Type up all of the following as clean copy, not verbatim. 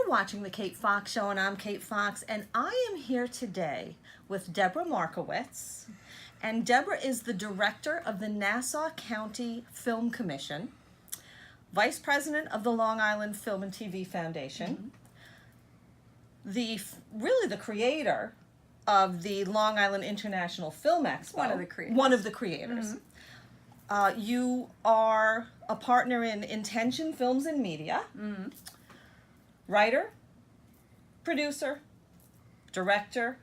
You're watching The Kate Fox Show, and I'm Kate Fox, and I am here today with Debra Markowitz. And Debra is the director of the Nassau County Film Commission, vice president of the Long Island Film and TV Foundation, really the creator of the Long Island International Film Expo. One of the creators. One of the creators. You are a partner in Intention Films and Media, writer, producer, director.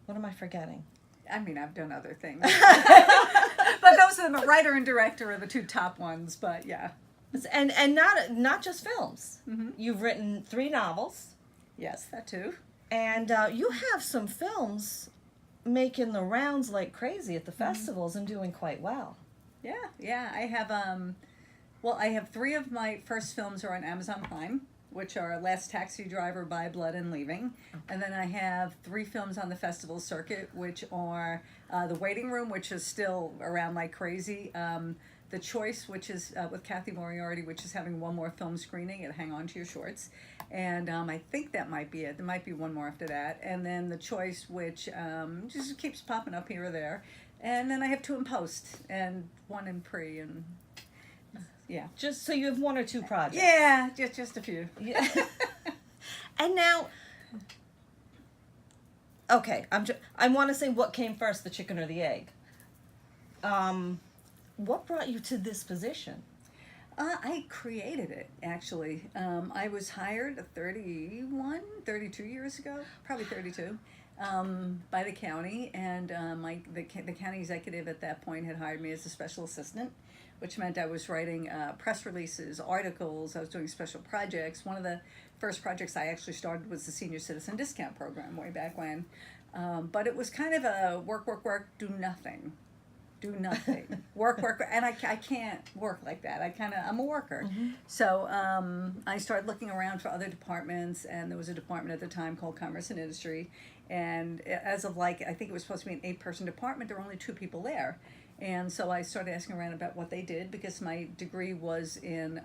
What am I forgetting? I mean, I've done other things. But those are the writer and director are the two top ones, but yeah. And not just films. You've written 3 novels. Yes, that too. And you have some films making the rounds like crazy at the festivals and doing quite well. Yeah. I have, I have 3 of my first films are on Amazon Prime, which are Last Taxi Driver, By Blood, and Leaving. Okay. And then I have 3 films on the festival circuit, which are The Waiting Room, which is still around like crazy. The Choice, which is with Kathy Moriarty, which is having one more film screening at Hang On to Your Shorts. And I think that might be it. There might be one more after that. And then The Choice, which just keeps popping up here or there. And then I have 2 in post and 1 in pre. And yeah. Just so you have 1 or 2 projects. Yeah, just a few. Yeah. And now, okay, I want to say what came first, the chicken or the egg. What brought you to this position? I created it, actually. I was hired 32 years ago, probably 32, by the county. And the county executive at that point had hired me as a special assistant, which meant I was writing press releases, articles, I was doing special projects. One of the first projects I actually started was the Senior Citizen Discount Program way back when. But it was kind of a work, do nothing. Work, and I can't work like that. I'm a worker. So I started looking around for other departments, and there was a department at the time called Commerce and Industry, and as of I think it was supposed to be an 8-person department, there were only 2 people there. And so I started asking around about what they did, because my degree was in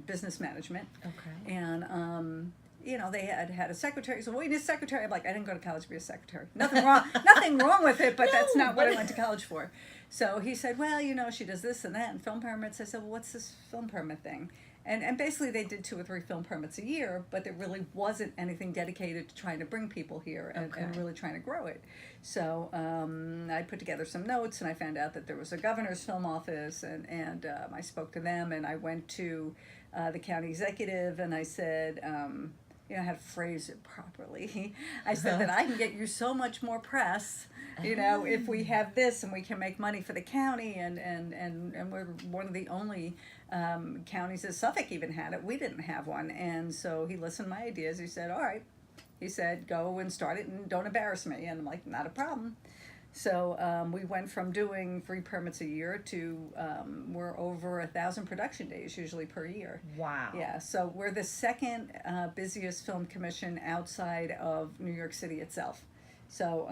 business management. Okay. And they had a secretary. So, we need a secretary. I'm like, I didn't go to college to be a secretary. Nothing wrong with it, but that's not what I went to college for. So he said, well, she does this and that and film permits. I said, well, what's this film permit thing? And basically they did 2 or 3 film permits a year, but there really wasn't anything dedicated to trying to bring people here and really trying to grow it. So I put together some notes, and I found out that there was a governor's film office, and I spoke to them, and I went to the county executive, and I said, I had to phrase it properly. I said that I can get you so much more press, if we have this and we can make money for the county, and we're one of the only counties that Suffolk even had it. We didn't have one. And so he listened to my ideas. He said, all right. He said, go and start it and don't embarrass me. And I'm like, not a problem. So we went from doing 3 permits a year to we're over 1,000 production days usually per year. Wow. Yeah, so we're the second busiest film commission outside of New York City itself. So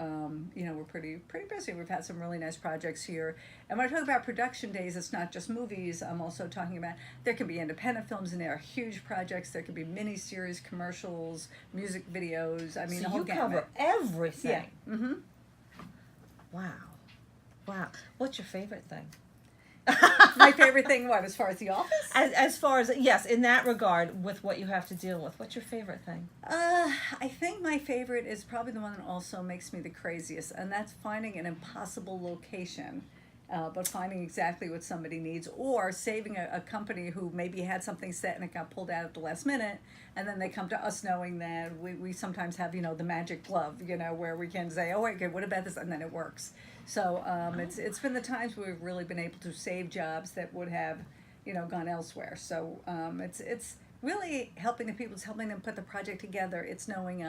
we're pretty busy. We've had some really nice projects here. And when I talk about production days, it's not just movies. I'm also talking about there can be independent films in there, huge projects. There could be mini-series, commercials, music videos. I mean, so the whole you gamut. cover everything. Yeah. Wow. What's your favorite thing? My favorite thing, what, as far as The Office? As far as, yes, in that regard, with what you have to deal with, what's your favorite thing? I think my favorite is probably the one that also makes me the craziest, and that's finding an impossible location, but finding exactly what somebody needs, or saving a company who maybe had something set and it got pulled out at the last minute, and then they come to us knowing that we sometimes have, the magic glove, where we can say, oh, okay, what about this? And then it works. So it's been the times where we've really been able to save jobs that would have, gone elsewhere. So it's really helping the people. It's helping them put the project together. It's knowing,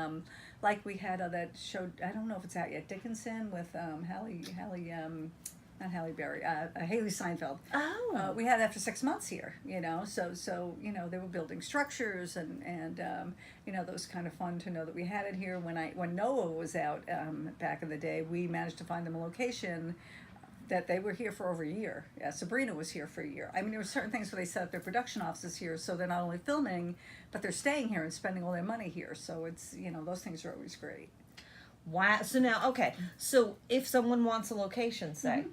like we had that show, I don't know if it's out yet, Dickinson with not Halle Berry, Haley Steinfeld. Oh. We had that for 6 months here, so they were building structures and that was kind of fun to know that we had it here. When Noah was out back in the day, we managed to find them a location that they were here for over a year. Yeah, Sabrina was here for a year. I mean, there were certain things where they set up their production offices here, so they're not only filming, but they're staying here and spending all their money here. So it's, those things are always great. Wow. So now, okay. So if someone wants a location, say,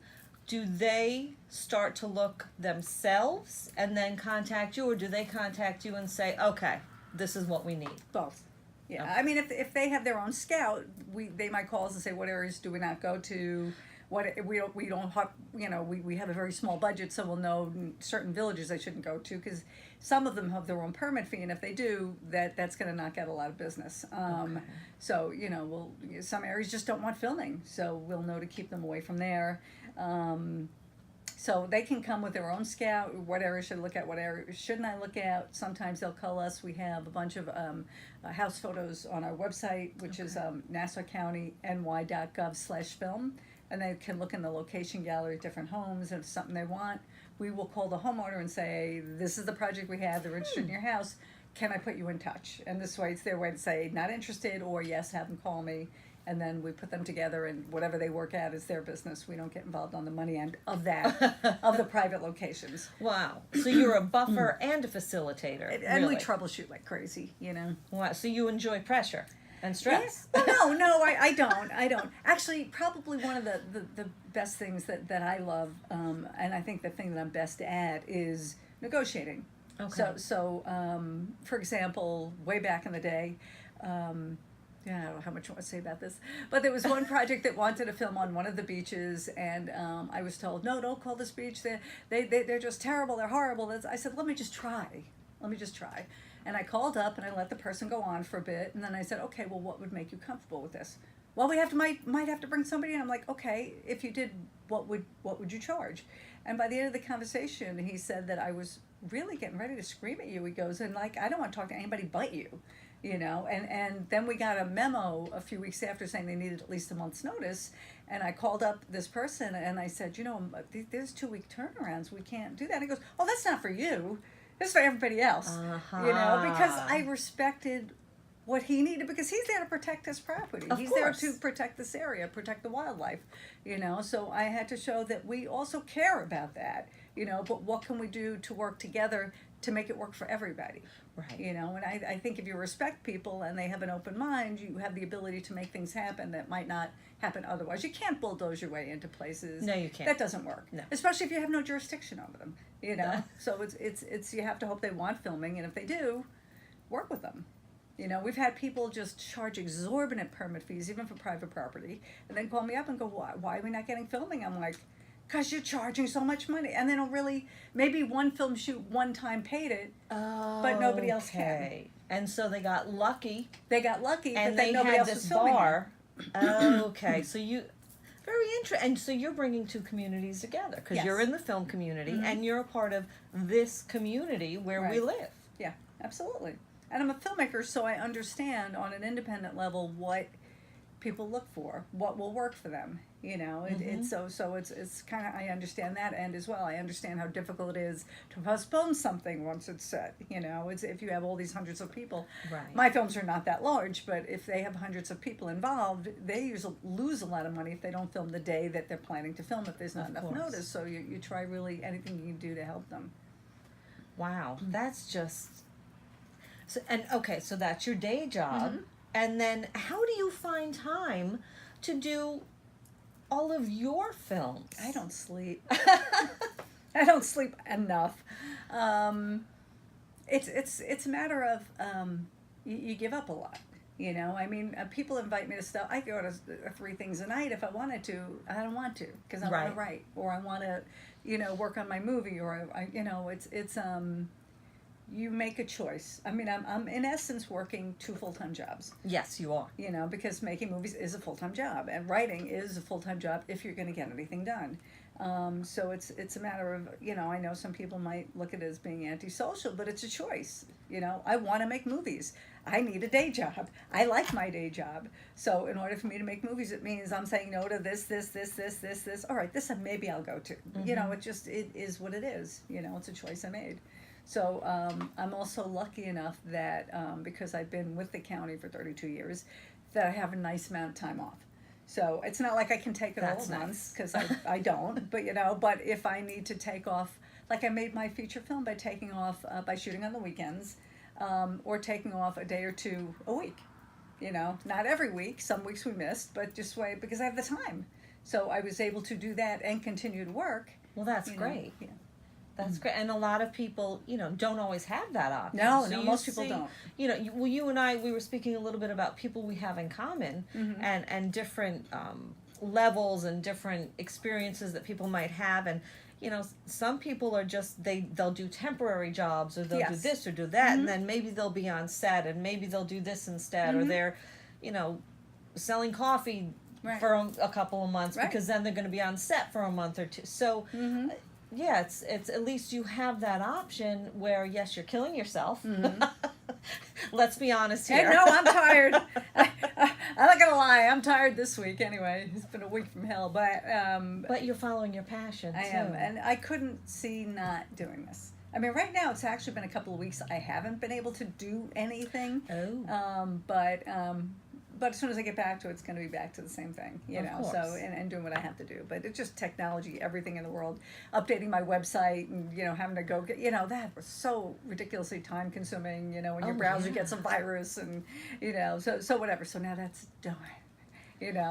do they start to look themselves and then contact you, or do they contact you and say, okay, this is what we need? Both. Yeah. Okay. I mean, if they have their own scout, they might call us and say, what areas do we not go to? What we don't have, we have a very small budget, so we'll know certain villages they shouldn't go to, because some of them have their own permit fee, and if they do, that's going to knock out a lot of business. So some areas just don't want filming, so we'll know to keep them away from there. So they can come with their own scout. What area should I look at? What area shouldn't I look at? Sometimes they'll call us. We have a bunch of house photos on our website, which is NassauCountyNY.gov/film. And they can look in the location gallery at different homes, and if it's something they want, we will call the homeowner and say, this is the project we have, they're interested in your house, can I put you in touch? And this way, it's their way to say, not interested, or yes, have them call me, and then we put them together, and whatever they work out is their business. We don't get involved on the money end of that, of the private locations. Wow. So you're a buffer and a facilitator. And really. we troubleshoot like crazy, Wow. So you enjoy pressure and stress. Yeah. Well, no, I don't. Actually, probably one of the best things that I love, and I think the thing that I'm best at is negotiating. Okay. So for example, way back in the day, I don't know how much I want to say about this, but there was one project that wanted to film on one of the beaches, and I was told, no, don't call this beach. They're just terrible. They're horrible. I said, let me just try. And I called up and I let the person go on for a bit, and then I said, okay, well, what would make you comfortable with this? Well, we might have to bring somebody in. I'm like, okay, if you did, what would you charge? And by the end of the conversation, he said that I was really getting ready to scream at you. He goes, and I don't want to talk to anybody but you, and then we got a memo a few weeks after saying they needed at least a month's notice, and I called up this person and I said, there's 2-week turnarounds. We can't do that. And he goes, oh, that's not for you. This is for everybody else, because I respected what he needed, because he's there to protect his property. Of he's course. there to protect this area, protect the wildlife, so I had to show that we also care about that, but what can we do to work together to make it work for everybody? Right. And I think if you respect people and they have an open mind, you have the ability to make things happen that might not happen otherwise. You can't bulldoze your way into places. No, you can't. That doesn't work. No. Especially if you have no jurisdiction over them, So it's you have to hope they want filming, and if they do, work with them. We've had people just charge exorbitant permit fees, even for private property, and then call me up and go, why are we not getting filming? I'm like, because you're charging so much money. And they don't really, maybe one film shoot one time paid it, but nobody else can. And so they got lucky. And but then they nobody had else this was filming bar. Okay, so very interesting. And so you're bringing two communities together, because Yes. you're in the film community and you're a part of this community where we Right. live. Yeah, absolutely. And I'm a filmmaker, so I understand on an independent level what people look for, what will work for them. It's it's kind of, I understand that end as well. I understand how difficult it is to postpone something once it's set. It's if you have all these hundreds of people. Right. My films are not that large, but if they have hundreds of people involved, they usually lose a lot of money if they don't film the day that they're planning to film, if there's not enough course. notice. So you try really anything you can do to help them. Wow, that's just. So so that's your day job, and then how do you find time to do all of your films? I don't sleep. I don't sleep enough. It's a matter of you give up a lot. People invite me to stuff. I go to 3 things a night if I wanted to. I don't want to, because I want to write, or I want to, work on my movie, or it's you make a choice. I'm in essence working 2 full-time jobs. Yes, you are. Because making movies is a full-time job, and writing is a full-time job if you're going to get anything done. So it's a matter of, I know some people might look at it as being antisocial, but it's a choice. I want to make movies. I need a day job. I like my day job. So in order for me to make movies, it means I'm saying no to this. All right, this maybe I'll go to. It is what it is. It's a choice I made. So I'm also lucky enough that because I've been with the county for 32 years, that I have a nice amount of time off. So it's not like I can take it That's all at nice. once, because I don't. But but if I need to take off, like I made my feature film by taking off by shooting on the weekends, or taking off a day or two a week. Not every week. Some weeks we missed, but just way because I have the time. So I was able to do that and continue to work. Well, that's great. Yeah. That's great. And a lot of people, don't always have that option. No, So you most people see- don't. You and I, we were speaking a little bit about people we have in common, and different levels and different experiences that people might have. And, some people are just, they'll do temporary jobs, or they'll do Yes. this or do that, and then maybe they'll be on set, and maybe they'll do this instead, or they're, selling coffee Right. for a couple of months, Right. because then they're going to be on set for a month or two. So, yeah, it's at least you have that option where, yes, you're killing yourself. Let's be honest here. And no, I'm tired. I'm not gonna lie, I'm tired this week anyway. It's been a week from hell, But you're following your passion, I too. am, and I couldn't see not doing this. I mean, right now it's actually been a couple of weeks I haven't been able to do anything. But as soon as I get back to it, it's going to be back to the same thing, Of So course. and doing what I have to do. But it's just technology, everything in the world, updating my website, and having to go get that was so ridiculously time consuming. When your Oh, browser yeah. gets a virus, and so whatever. So now that's done.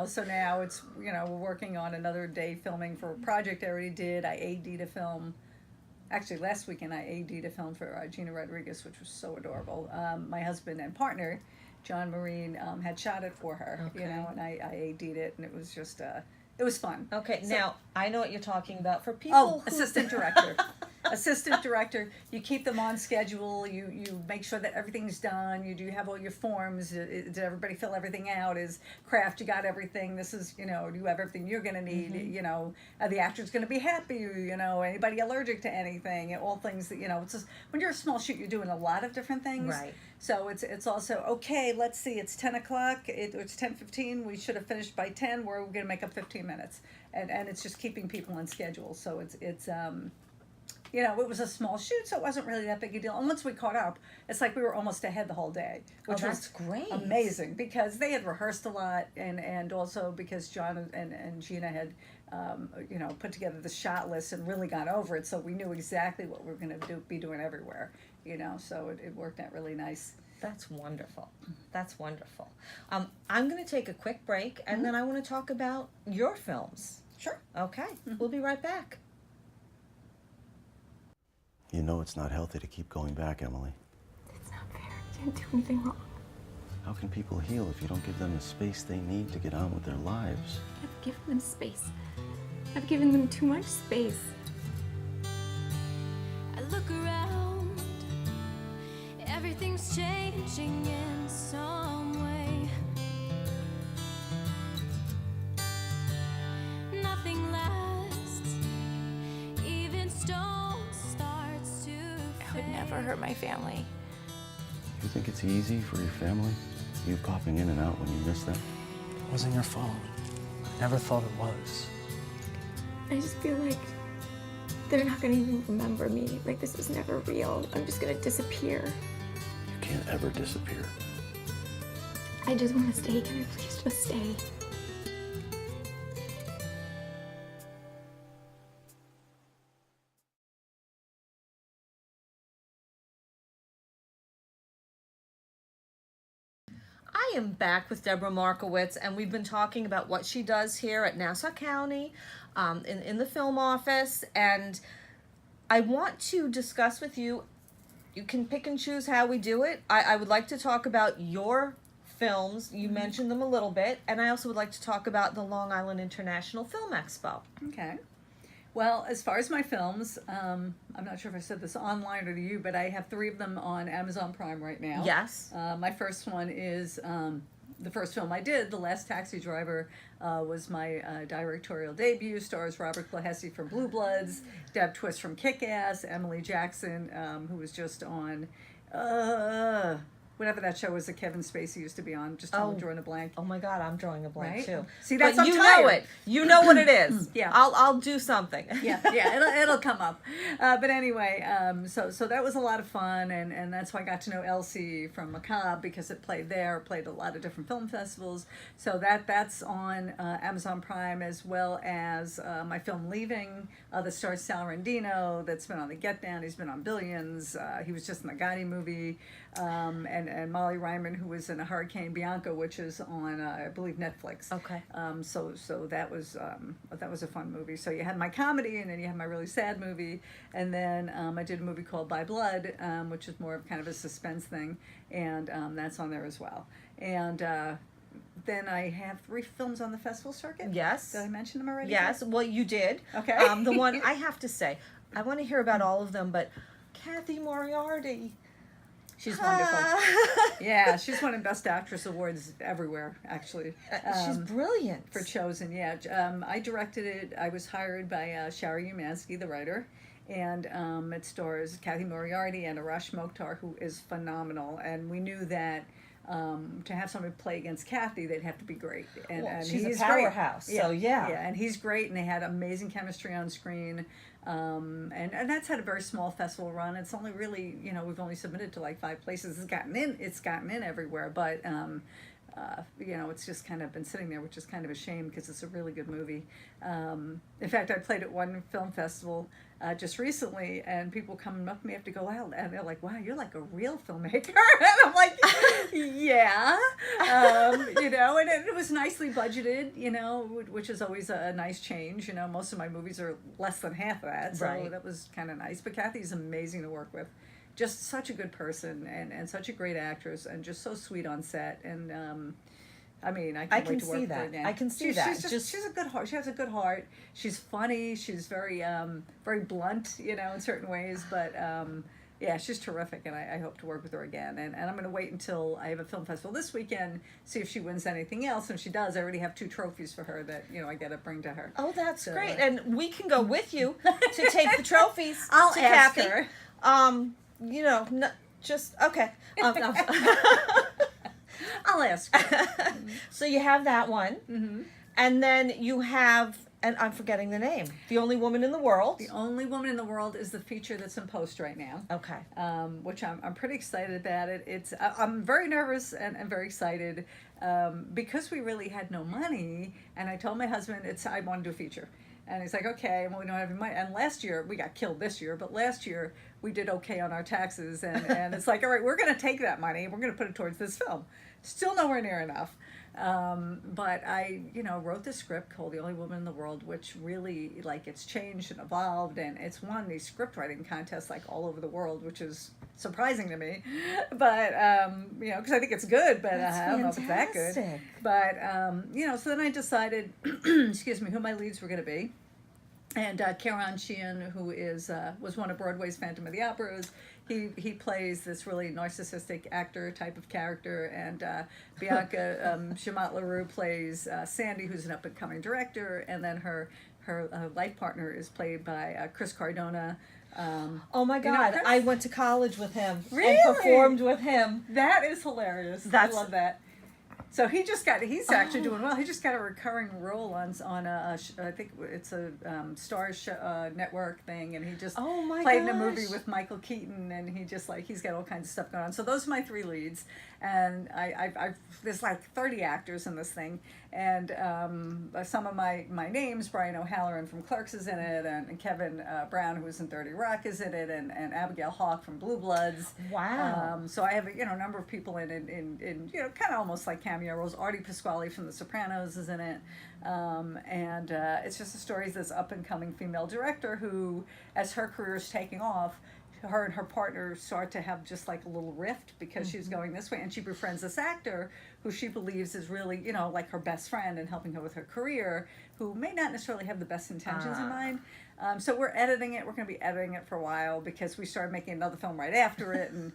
So now it's we're working on another day filming for a project I already did. I AD'd a film. Actually, last weekend I AD'd a film for Gina Rodriguez, which was so adorable. My husband and partner, John Marine, had shot it for her, Okay. and I AD'd it, and it was just, it was fun. Okay, So- now, I know what you're talking about. For people who... assistant director. Assistant director, you keep them on schedule, you make sure that everything's done, you do have all your forms, did everybody fill everything out, is craft, you got everything, this is, do you have everything you're gonna need, are the actors gonna be happy, anybody allergic to anything, all things that, it's just, when you're a small shoot, you're doing a lot of different things. Right. So it's also, okay, let's see, it's 10 o'clock, it's 10:15, we should have finished by 10, we're gonna make up 15 minutes. And it's just keeping people on schedule, so it's it was a small shoot, so it wasn't really that big a deal. And once we caught up, it's like we were almost ahead the whole day, which that's was great. amazing, because they had rehearsed a lot, and also because John and Gina had, put together the shot list and really got over it, so we knew exactly what we were going to be doing everywhere, so it worked out really nice. That's wonderful. That's wonderful. I'm going to take a quick break, and then I want to talk about your films. Sure. Okay, we'll be right back. You know it's not healthy to keep going back, Emily. It's not fair. I didn't do anything wrong. How can people heal if you don't give them the space they need to get on with their lives? I've given them space. I've given them too much space. I look around, everything's changing in some way. Nothing lasts, even stone starts to I would never hurt my family. You think it's easy for your family? You popping in and out when you miss them? It wasn't your fault. I never thought it was. I just feel like they're not gonna even remember me. Like this was never real. I'm just gonna disappear. You can't ever disappear. I just wanna stay. Can I please just stay? I am back with Debra Markowitz, and we've been talking about what she does here at Nassau County, in the film office, and I want to discuss with you, you can pick and choose how we do it. I would like to talk about your films, you mentioned them a little bit, and I also would like to talk about the Long Island International Film Expo. Okay. Well, as far as my films, I'm not sure if I said this online or to you, but I have 3 of them on Amazon Prime right now. Yes. My first one is the first film I did, The Last Taxi Driver, was my directorial debut. Stars Robert Plahesi from Blue Bloods, Deb Twist from Kick-Ass, Emily Jackson, who was just on, whatever that show was that Kevin Spacey used to be on. Just drawing a blank. Oh my God, I'm drawing a blank Right? too. See, that's but I'm you know tired. it. You know what it is. Yeah. I'll do something. Yeah, it'll come up. But anyway, so that was a lot of fun, and that's why I got to know Elsie from Macabre, because it played there, played a lot of different film festivals. So that's on Amazon Prime, as well as my film Leaving, that stars Sal Rendino, that's been on The Get Down. He's been on Billions. He was just in the Gotti movie. And Molly Ryman, who was in a Hurricane Bianca, which is on I believe Netflix. Okay. So that was a fun movie. So you had my comedy, and then you had my really sad movie, and then I did a movie called By Blood, which is more of kind of a suspense thing, and that's on there as well. And then I have 3 films on the festival circuit. Yes. Did I mention them already? Yes. Well, you did. Okay. The one I have to say, I want to hear about all of them, but Kathy Moriarty. She's wonderful. Yeah, she's won Best Actress awards everywhere, actually. She's brilliant. For Chosen, yeah. I directed it. I was hired by Shari Umansky, the writer, and it stars Kathy Moriarty and Arash Mokhtar, who is phenomenal. And we knew that to have somebody play against Kathy, they'd have to be great. And she's he's a powerhouse, great. so yeah. Yeah, and he's great, and they had amazing chemistry on screen. And that's had a very small festival run. It's only really, we've only submitted to like 5 places. It's gotten in everywhere, but it's just kind of been sitting there, which is kind of a shame, because it's a really good movie. In fact, I played at one film festival just recently, and people coming up to me after go out, and they're like, "Wow, you're like a real filmmaker," and I'm like, "Yeah," and it was nicely budgeted, which is always a nice change. Most of my movies are less than half of that, so that was kind of nice. But Kathy's amazing to work with. Just such a good person, and such a great actress, and just so sweet on set. And I can't wait to work with her again. I can see that. She's a good heart. She has a good heart. She's funny. She's very very blunt, in certain ways. But yeah, she's terrific, and I hope to work with her again. And I'm going to wait until I have a film festival this weekend, see if she wins anything else. And if she does, I already have 2 trophies for her that I got to bring to her. Oh, that's great. And we can go with you to take the trophies. I'll to ask Kathy. her. Just okay. No. I'll ask her. So you have that one, and then you have, and I'm forgetting the name. The Only Woman in the World. The Only Woman in the World is the feature that's in post right now. Okay. Which I'm pretty excited about it. I'm very nervous and very excited because we really had no money, and I told my husband I want to do a feature. And he's like, okay, well, we don't have any money. And last year, we got killed this year, but last year we did okay on our taxes. And it's like, all right, we're going to take that money. We're going to put it towards this film. Still nowhere near enough. But I, wrote this script called The Only Woman in the World, which really, it's changed and evolved. And it's won these script writing contests, all over the world, which is surprising to me. But, because I think it's good, but I don't know if it's that good. But, so then I decided, excuse me, who my leads were going to be. And Kieran Sheehan, who was one of Broadway's Phantom of the Operas, he plays this really narcissistic actor type of character, and Bianca Shamat LaRue plays Sandy, who's an up-and-coming director, and then her life partner is played by Chris Cardona. Oh my God! I went to college with him Really? and performed with him. That is hilarious. I love that. So he's actually doing well. He just got a recurring role on I think it's a Starz network thing, and he just played in a movie with Michael Keaton, and he's got all kinds of stuff going on. So those are my 3 leads, and I've there's 30 actors in this thing, and some of my names, Brian O'Halloran from Clerks is in it, and Kevin Brown, who was in 30 Rock, is in it, and Abigail Hawke from Blue Bloods. Wow. So I have a number of people in kind of almost like cameo roles. Artie Pasquale from The Sopranos is in it, and it's just a story of this up and coming female director who, as her career is taking off, her and her partner start to have just a little rift because she's going this way, and she befriends this actor who she believes is really her best friend and helping her with her career, who may not necessarily have the best intentions in mind. So we're editing it. We're going to be editing it for a while because we started making another film right after it, and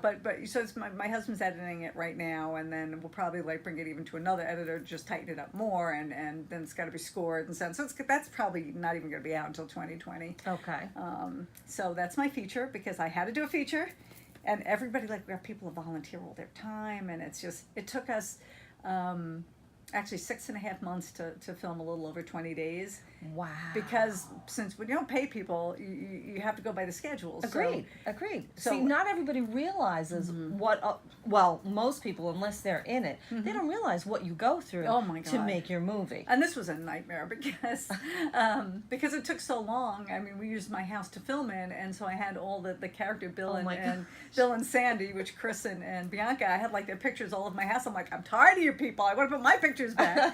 but so it's my husband's editing it right now, and then we'll probably bring it even to another editor to just tighten it up more, and then it's got to be scored and so on. So that's probably not even going to be out until 2020. Okay. So that's my feature, because I had to do a feature, and everybody, like, we have people who volunteer all their time, and it's just, it took us actually 6.5 months to film a little over 20 days. Wow. Because since when you don't pay people, you have to go by the schedule. Agreed. Agreed. so- See, not everybody realizes what. Well, most people, unless they're in it, they don't realize what you go through Oh my to God. make your movie. And this was a nightmare because it took so long. I mean, we used my house to film in, and so I had all the character Bill Oh and, my and Bill and Sandy, which Chris and Bianca. I had like their pictures all over my house. I'm like, I'm tired of you people. I want to put my pictures back.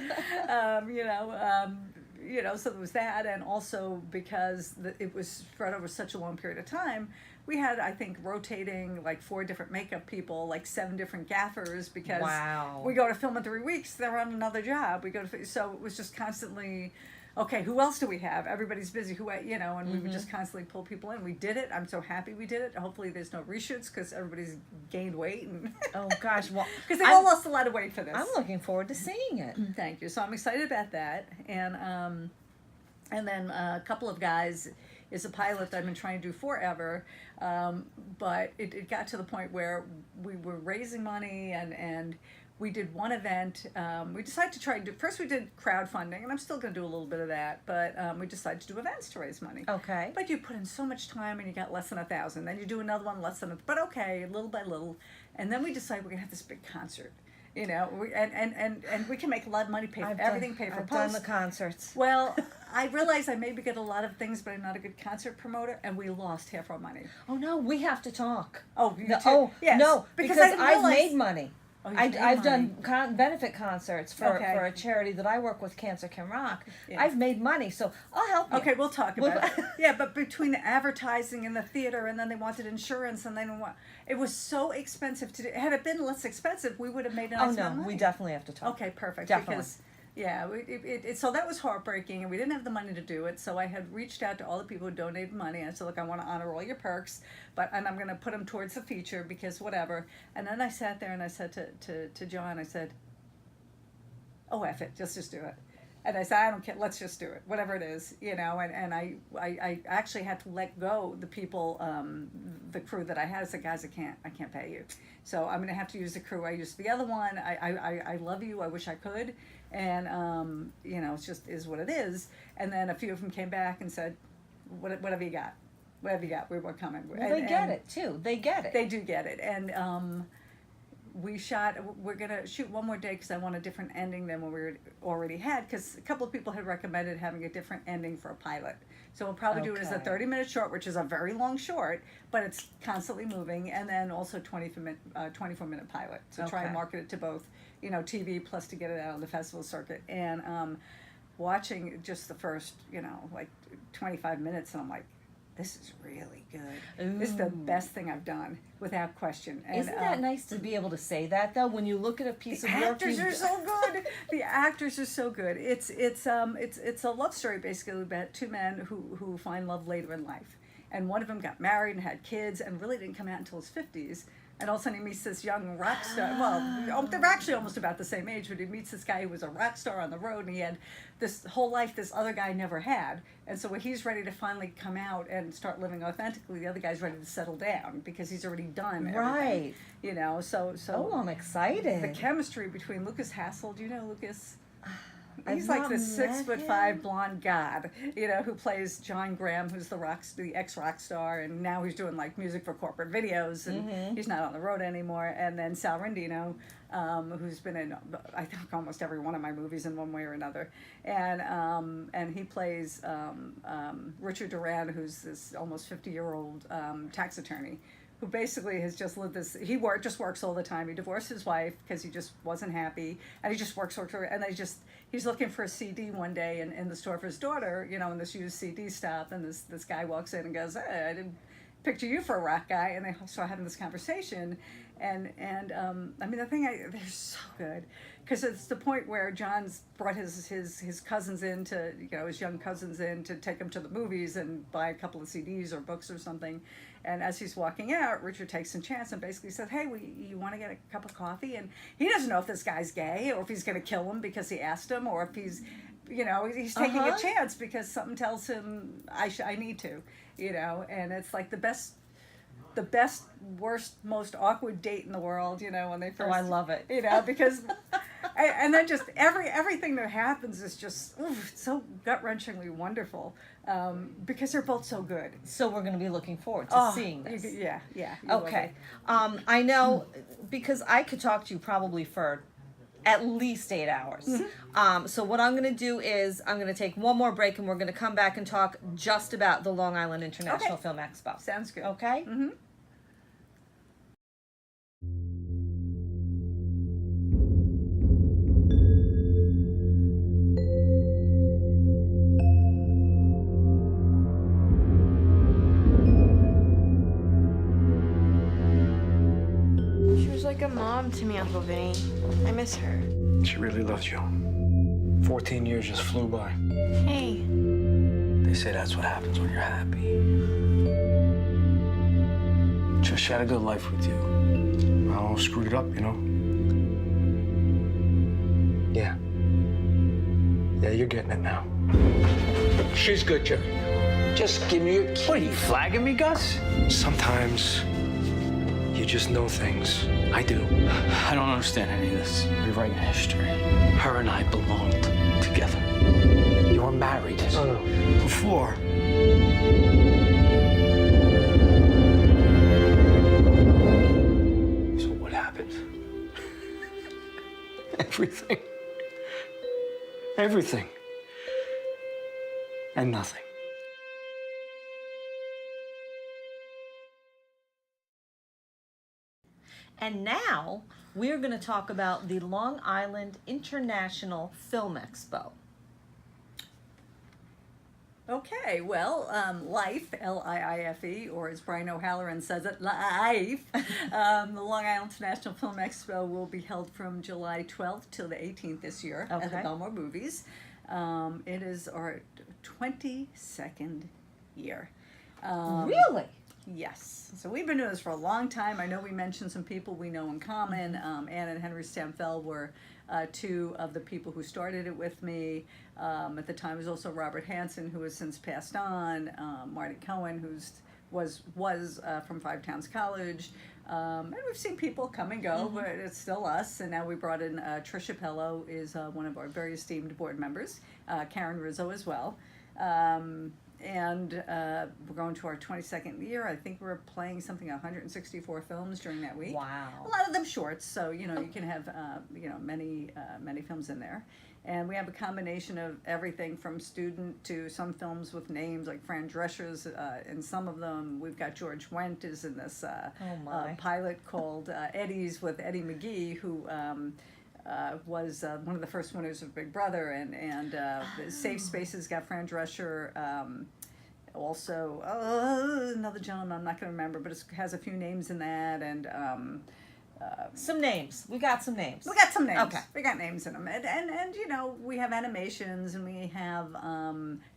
So there was that, and also because it was spread over such a long period of time, we had, I think, rotating like 4 different makeup people, like 7 different gaffers, because Wow. we go to film in 3 weeks, they're on another job. So it was just constantly, okay, who else do we have? Everybody's busy, and we would just constantly pull people in. We did it. I'm so happy we did it. Hopefully there's no reshoots because everybody's gained weight, and Oh gosh. Well, because they've all lost a lot of weight for this. I'm looking forward to seeing it. Thank you. So I'm excited about that. And then a couple of guys is a pilot that I've been trying to do forever. But it got to the point where we were raising money, and we did one event. We decided to try to do, first we did crowdfunding, and I'm still going to do a little bit of that, but we decided to do events to raise money. Okay. But you put in so much time and you got less than 1,000. Then you do another one less than but okay, little by little. And then we decided we're going to have this big concert. And we can make a lot of money, pay for everything, pay for I've done posts. the concerts. Well, I realized I maybe get a lot of things, but I'm not a good concert promoter, and we lost half our money. Oh no, we have to talk. Oh, you too? Oh Yes, no, because I didn't I've realize- made money. Oh, you've I, made I've money. done benefit concerts for Okay. a charity that I work with, Cancer Can Rock. Yeah. I've made money, so I'll help you. Okay, we'll talk about it. Yeah, but between the advertising and the theater, and then they wanted insurance, and then it was so expensive to do. Had it been less expensive, we would have made a Oh nice no, amount of money. we definitely have to talk. Okay, perfect. Definitely. Because, yeah, so that was heartbreaking, and we didn't have the money to do it. So I had reached out to all the people who donated money. I said, look, I want to honor all your perks, and I'm going to put them towards the feature because whatever. And then I sat there and I said to John, I said, oh, F it, let's just do it. And I said, I don't care, let's just do it, whatever it is, and I actually had to let go the people, the crew that I had. I said, guys, I can't pay you. So I'm going to have to use the crew I used for the other one. I love you, I wish I could. And, it just is what it is. And then a few of them came back and said, whatever you got, we were coming. Well, they get it too. They get it. They do get it. And, we're going to shoot one more day because I want a different ending than what we already had, because a couple of people had recommended having a different ending for a pilot. So we'll probably do it as a Okay. 30-minute short, which is a very long short, but it's constantly moving, and then also 24-minute pilot to try and Okay. market it to both, TV plus to get it out on the festival circuit. And watching just the first, 25 minutes, and I'm like, this is really good. This is the Ooh. best thing I've done, without question. And, Isn't that nice to be able to say that though? When you look at a piece the of work, actors are so good. The actors are so good. It's a love story basically about 2 men who find love later in life, and one of them got married and had kids and really didn't come out until his 50s. And all of a sudden he meets this young rock star. Well, they're actually almost about the same age, but he meets this guy who was a rock star on the road, and he had this whole life this other guy never had. And so when he's ready to finally come out and start living authentically, the other guy's ready to settle down because he's already done everything. Right. So Oh, I'm excited. the chemistry between Lucas Hassel, do you know Lucas? I've He's like not this met 6'5" him. blonde god, who plays John Graham, who's the ex-rock star, and now he's doing like music for corporate videos, and he's not on the road anymore. And then Sal Rendino, who's been in, I think, almost every one of my movies in one way or another, and he plays Richard Duran, who's this almost 50-year-old tax attorney, who basically has just lived this, just works all the time. He divorced his wife because he just wasn't happy, and he just works, and he's looking for a CD one day in the store for his daughter, in this used CD stop, and this guy walks in and goes, hey, I didn't picture you for a rock guy, and they start having this conversation, and they're so good, because it's the point where John's brought his cousins in to, his young cousins in to take him to the movies and buy a couple of CDs or books or something. And as he's walking out, Richard takes some chance and basically says, hey, you want to get a cup of coffee? And he doesn't know if this guy's gay or if he's going to kill him because he asked him, or if he's, he's taking a chance because something tells him I need to, and it's like the best the best, worst, most awkward date in the world, you know, when they first. Oh, I love it. You know, because, and then just everything that happens is just it's so gut-wrenchingly wonderful, because they're both so good. So we're going to be looking forward to seeing this. Yeah. You Okay. I know, because I could talk to you probably for at least 8 hours. So what I'm going to do is I'm going to take one more break, and we're going to come back and talk just about the Long Island International Okay. Film Expo. Sounds good. Okay? Mm-hmm. She was like a mom to me, Uncle Vinny. I miss her. She really loves you. 14 years just flew by. Hey. They say that's what happens when you're happy. Just she had a good life with you. I almost screwed it up, you know? Yeah. Yeah, you're getting it now. She's good, Jimmy. Just give me your key. What, are you flagging me, Gus? Sometimes you just know things. I do. I don't understand any of this. Rewriting history. Her and I belonged together. You were married. No. Before. So what happened? Everything. Everything. And nothing. And now we're going to talk about the Long Island International Film Expo. Okay, well, Life, L-I-I-F-E, or as Brian O'Halloran says it, Life, the Long Island International Film Expo will be held from July 12th till the 18th this year at the Okay. Belmore Movies. It is our 22nd year. Really? Yes. So we've been doing this for a long time. I know we mentioned some people we know in common. Ann and Henry Stamfeld were two of the people who started it with me. At the time, was also Robert Hansen, who has since passed on. Marty Cohen, was from Five Towns College. And we've seen people come and go, but it's still us. And now we brought in Tricia Pello, is one of our very esteemed board members. Karen Rizzo as well. And we're going to our 22nd year. I think we're playing something 164 films during that week. Wow. A lot of them shorts, so you can have many films in there. And we have a combination of everything from student to some films with names like Fran Drescher's in some of them. We've got George Wendt is in this pilot called Eddie's with Eddie McGee, who was one of the first winners of Big Brother, and Safe Spaces got Fran Drescher. Also, another gentleman I'm not going to remember, but it has a few names in that, and Some names. We got some names. we got some names. Okay. We got names in them, and we have animations, and we have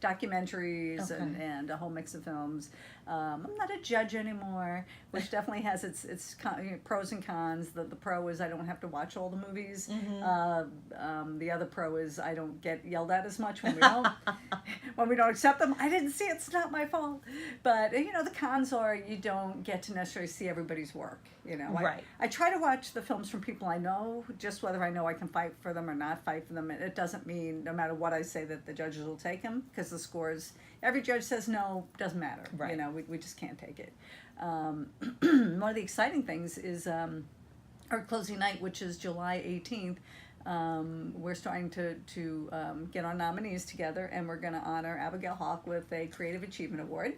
documentaries, Okay. and a whole mix of films. I'm not a judge anymore, which definitely has its pros and cons. The pro is I don't have to watch all the movies. The other pro is I don't get yelled at as much when we don't when we don't accept them. I didn't see it, it's not my fault. But the cons are you don't get to necessarily see everybody's work. Right. I try to watch the films from people I know, just whether I know I can fight for them or not fight for them. It doesn't mean no matter what I say that the judges will take them, because the scores, every judge says no, doesn't matter. Right. We just can't take it. One of the exciting things is our closing night, which is July 18th. We're starting to get our nominees together, and we're going to honor Abigail Hawk with a Creative Achievement Award.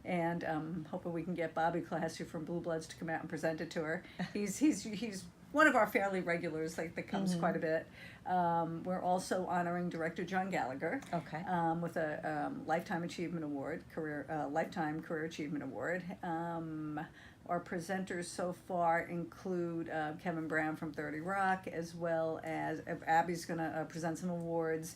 And hoping we can get Bobby Classy from Blue Bloods to come out and present it to her. He's one of our fairly regulars, that comes quite a bit. We're also honoring director John Gallagher. Okay. With a Lifetime Achievement Award, Lifetime Career Achievement Award. Our presenters so far include Kevin Brown from 30 Rock, as well as Abby's going to present some awards.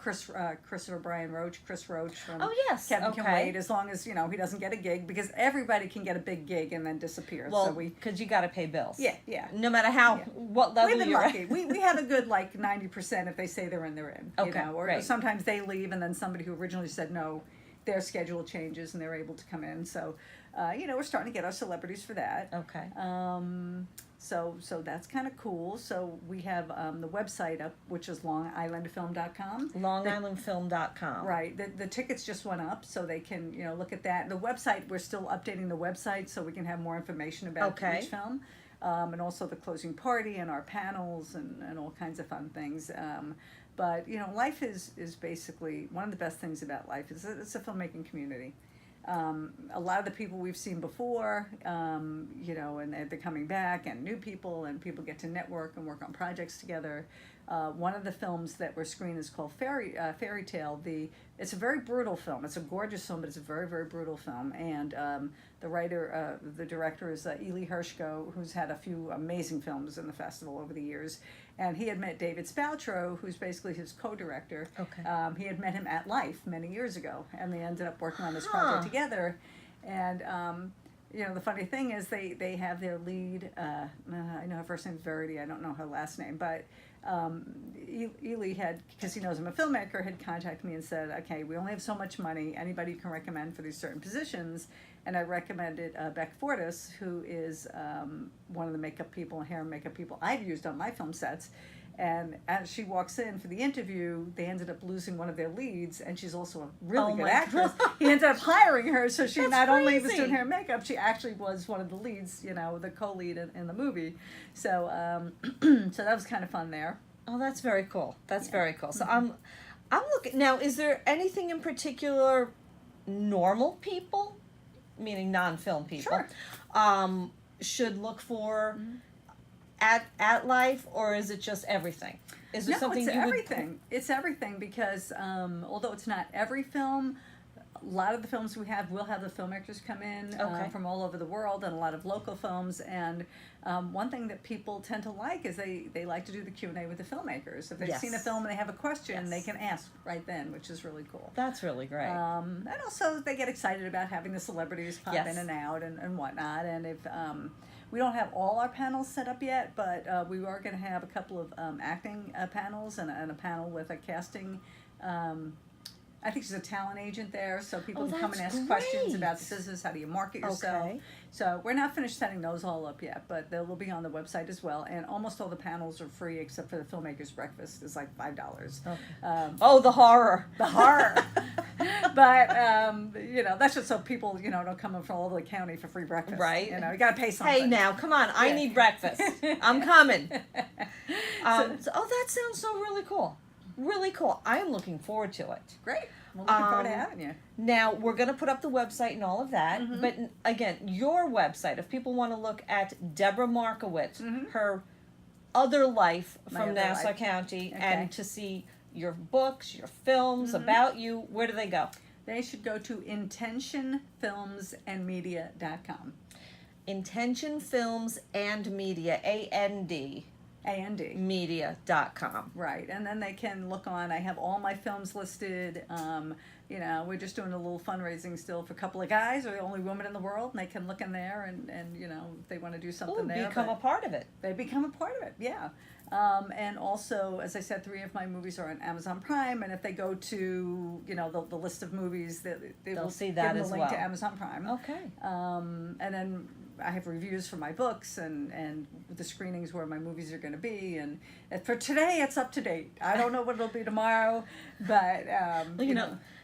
Christopher Brian Roach, Chris Roach from Kevin Can okay. Wait, as long as he doesn't get a gig, because everybody can get a big gig and then disappear. Well, So because you got to pay bills. yeah. No matter what level We've been you're lucky. at. We have a good 90% if they say they're in, they're in. Okay, Or great. sometimes they leave and then somebody who originally said no their schedule changes and they're able to come in. So, we're starting to get our celebrities for that. Okay. So that's kind of cool. So we have the website up, which is longislandfilm.com. LongIslandFilm.com. Right. The tickets just went up, so they can, look at that. The website, we're still updating the website so we can have more information about each film. And also the closing party and our panels and all kinds of fun things. But, life is basically, one of the best things about life is that it's a filmmaking community. A lot of the people we've seen before, and they're coming back, and new people, and people get to network and work on projects together. One of the films that we're screening is called Fairy Tale. It's a very brutal film. It's a gorgeous film, but it's a very, very brutal film. And the director is Ely Hershko, who's had a few amazing films in the festival over the years. And he had met David Spaltro, who's basically his co-director. Okay. He had met him at Life many years ago, and they ended up working on this project together. And the funny thing is they have their lead. I know her first name's Verity. I don't know her last name, but Ely had, because he knows I'm a filmmaker, had contacted me and said, okay, we only have so much money. Anybody you can recommend for these certain positions? And I recommended Beck Fortis, who is one of the makeup people, hair and makeup people I've used on my film sets. And as she walks in for the interview, they ended up losing one of their leads, and she's also a really good actress. He ended up hiring her, so she not only was doing hair and makeup, she actually was one of the leads, the co-lead in the movie. So, so that was kind of fun there. Oh, that's very cool. That's very cool. So I'm looking now. Is there anything in particular normal people, meaning non-film people, should look for? At Life, or is it just everything? Is there something it's everything. It's everything because although it's not every film, a lot of the films we have will have the filmmakers come in from all over the world, and a lot of local films. And one thing that people tend to like is they like to do the Q&A with the filmmakers. If they've seen a film and they have a question, they can ask right then, which is really cool. That's really great. And also they get excited about having the celebrities pop in and out and whatnot. And if we don't have all our panels set up yet, but we are going to have a couple of acting panels and a panel with a casting. I think she's a talent agent there, so people can come and ask questions about scissors. How do you market yourself? Okay. So we're not finished setting those all up yet, but they will be on the website as well. And almost all the panels are free except for the Filmmakers Breakfast. It's like $5. Okay. The horror. The horror. But, that's just so people, don't come in from all over the county for free breakfast. Right. You got to pay something. Hey, now, come on. I need breakfast. I'm coming. That sounds so really cool. Really cool. I am looking forward to it. Great. We're looking forward to having you. Now, we're going to put up the website and all of that. Mm-hmm. But, again, your website, if people want to look at Debra Markowitz, her other life from Nassau County, and to see your books, your films, about you, where do they go? They should go to intentionfilmsandmedia.com. Intention Films and Media, A-N-D. A&D. Media.com. Right, and then they can look on, I have all my films listed. We're just doing a little fundraising still for a couple of guys. We're the only woman in the world, and they can look in there and if they want to do something there. Become a part of it. They become a part of it, yeah. And also, as I said, 3 of my movies are on Amazon Prime, and if they go to, the list of movies, they'll see that as well. link to Amazon Prime. Okay. And then I have reviews for my books and the screenings where my movies are going to be. And for today, it's up to date. I don't know what it'll be tomorrow, but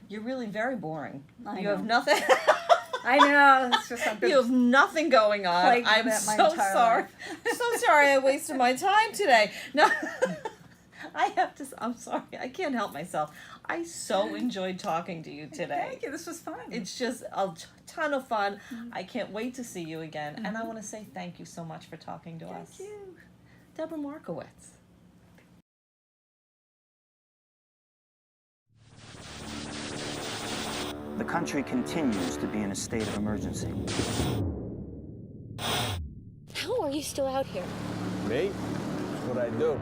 you're really very boring. I you know. have nothing. I know. It's just you have nothing going on. I'm so sorry. So sorry I wasted my time today. No, I'm sorry. I can't help myself. I so enjoyed talking to you today. Thank you. This was fun. It's just a ton of fun. I can't wait to see you again. And I want to say thank you so much for talking to us. Thank you. Debra Markowitz. The country continues to be in a state of emergency. How are you still out here? Me? That's what I do.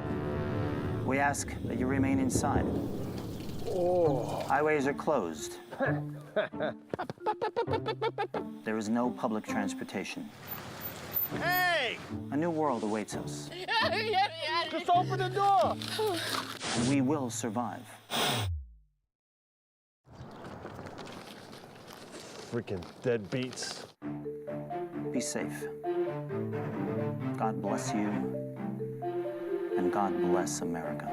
We ask that you remain inside. Oh. Highways are closed. There is no public transportation. Hey! A new world awaits us. Just open the door! And we will survive. Freaking deadbeats. Be safe. God bless you, and God bless America.